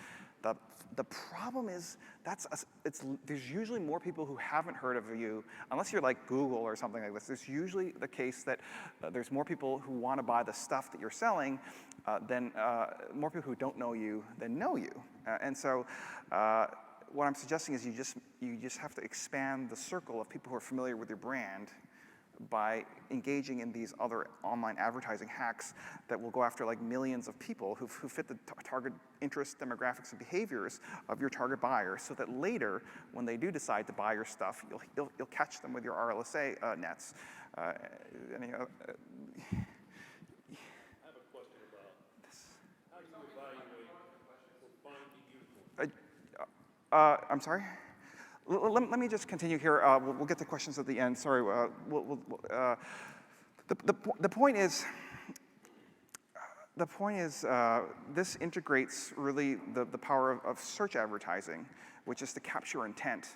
Speaker 1: The problem is there's usually more people who haven't heard of you, unless you're like Google or something like this. It's usually the case that there's more people who want to buy the stuff that you're selling than more people who don't know you than know you. And so what I'm suggesting is you just have to expand the circle of people who are familiar with your brand by engaging in these other online advertising hacks that will go after like millions of people who fit the target interests, demographics, and behaviors of your target buyer, so that later, when they do decide to buy your stuff, you'll catch them with your RLSA nets.
Speaker 2: I have a question about this. How do you evaluate or find the unicorn?
Speaker 1: I'm sorry? Let me just continue here. We'll get to questions at the end. Sorry. The point is, this integrates really the power of search advertising, which is to capture intent,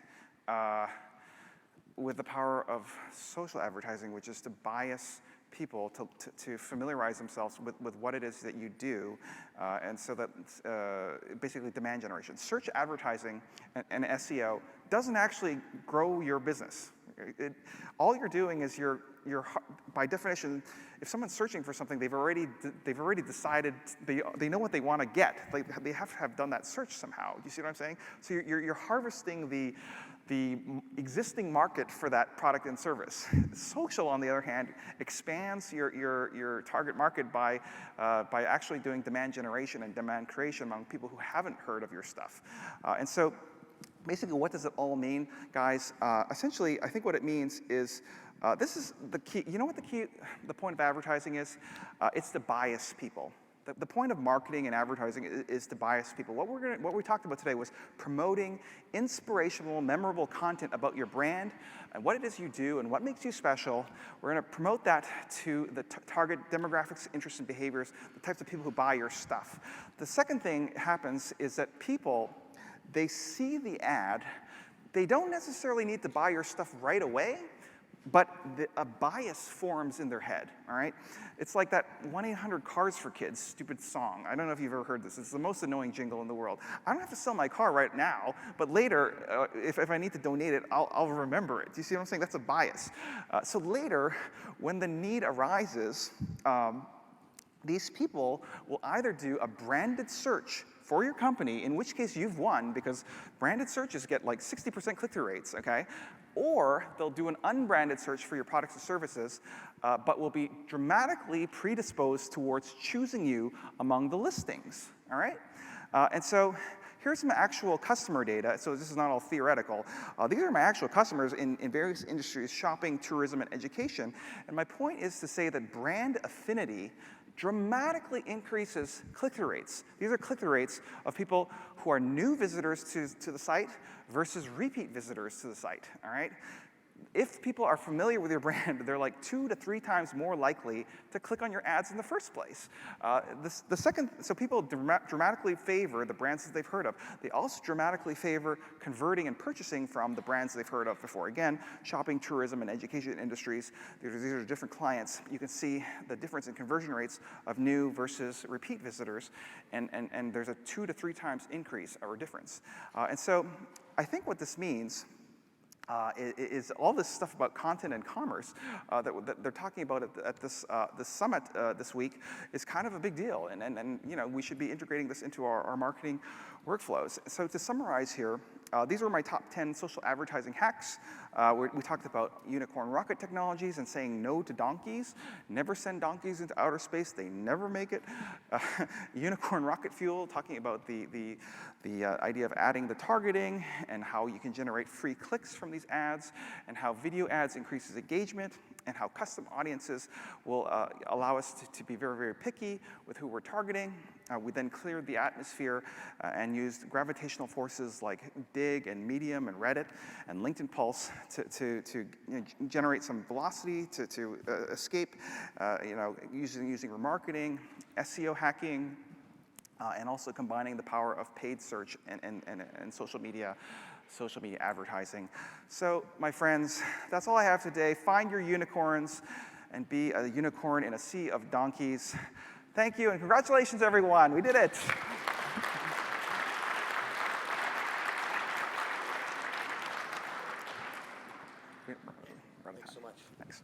Speaker 1: with the power of social advertising, which is to bias people to familiarize themselves with what it is that you do, and so that basically demand generation. Search advertising and SEO doesn't actually grow your business. All you're doing is by definition, if someone's searching for something, they've already decided, they know what they want to get. They have to have done that search somehow. You see what I'm saying? So you're harvesting the existing market for that product and service. Social, on the other hand, expands your target market by actually doing demand generation and demand creation among people who haven't heard of your stuff. And so basically, what does it all mean, guys? Essentially, I think what it means is, this is the key. You know what the point of advertising is? It's to bias people. The point of marketing and advertising is to bias people. What we talked about today was promoting inspirational, memorable content about your brand and what it is you do and what makes you special. We're going to promote that to the target demographics, interests, and behaviors, the types of people who buy your stuff. The second thing happens is that people, they see the ad. They don't necessarily need to buy your stuff right away, but a bias forms in their head, all right? It's like that 1-800-CARS-FOR-KIDS stupid song. I don't know if you've ever heard this. It's the most annoying jingle in the world. I don't have to sell my car right now, but later, if I need to donate it, I'll remember it. Do you see what I'm saying? That's a bias. So later, when the need arises, these people will either do a branded search for your company, in which case you've won, because branded searches get like 60% click-through rates, okay? Or they'll do an unbranded search for your products and services, but will be dramatically predisposed towards choosing you among the listings, all right? And so here's some actual customer data. So this is not all theoretical. These are my actual customers in various industries: shopping, tourism, and education. And my point is to say that brand affinity dramatically increases click-through rates. These are click-through rates of people who are new visitors to the site versus repeat visitors to the site, all right? If people are familiar with your brand, they're like 2 to 3 times more likely to click on your ads in the first place. So people dramatically favor the brands that they've heard of. They also dramatically favor converting and purchasing from the brands they've heard of before. Again, shopping, tourism, and education industries, these are different clients. You can see the difference in conversion rates of new versus repeat visitors, and there's a 2 to 3 times increase or difference. And so I think what this means is all this stuff about content and commerce that they're talking about at this summit this week is kind of a big deal, and you know, we should be integrating this into our marketing workflows. So to summarize here, these were my top 10 social advertising hacks. We talked about unicorn rocket technologies and saying no to donkeys. Never send donkeys into outer space; they never make it. Unicorn rocket fuel, talking about the idea of adding the targeting and how you can generate free clicks from these ads, and how video ads increases engagement, and how custom audiences will allow us to be very, very picky with who we're targeting. We then cleared the atmosphere and used gravitational forces like Dig and Medium and Reddit and LinkedIn Pulse to generate some velocity, to escape, using remarketing, SEO hacking, and also combining the power of paid search and social media advertising. So, my friends, that's all I have today. Find your unicorns and be a unicorn in a sea of donkeys. Thank you, and congratulations, everyone. We did it.
Speaker 3: Thanks so much.
Speaker 1: Thanks.